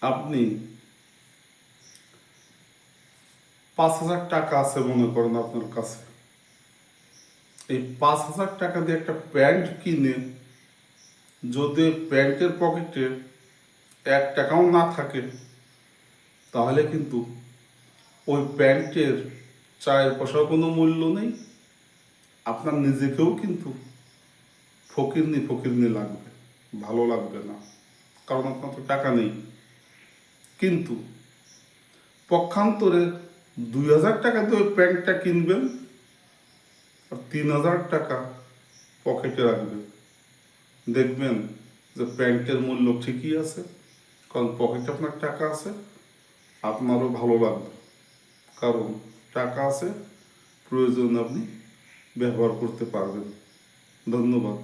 আপনি 5,000 টাকা আছে মনে করেন আপনার কাছে। এই 5,000 টাকা দিয়ে একটা প্যান্ট কিনে যদি প্যান্টের পকেটে 1 টাকাও না থাকে, তাহলে কিন্তু ওই প্যান্টের 4 পয়সাও কোনো মূল্য নেই। আপনার নিজেকেও কিন্তু ফকিরনি ফকিরনি লাগবে, ভালো লাগবে না, কারণ আপনার তো টাকা নেই। কিন্তু পক্ষান্তরে 2,000 টাকা দিয়ে ওই প্যান্টটা কিনবেন আর 3,000 টাকা পকেটে রাখবেন, দেখবেন যে প্যান্টের মূল্য ঠিকই আছে, কারণ পকেটে আপনার টাকা আছে। আপনারও ভালো লাগবে, কারণ টাকা আছে, প্রয়োজনে আপনি ব্যবহার করতে পারবেন। ধন্যবাদ।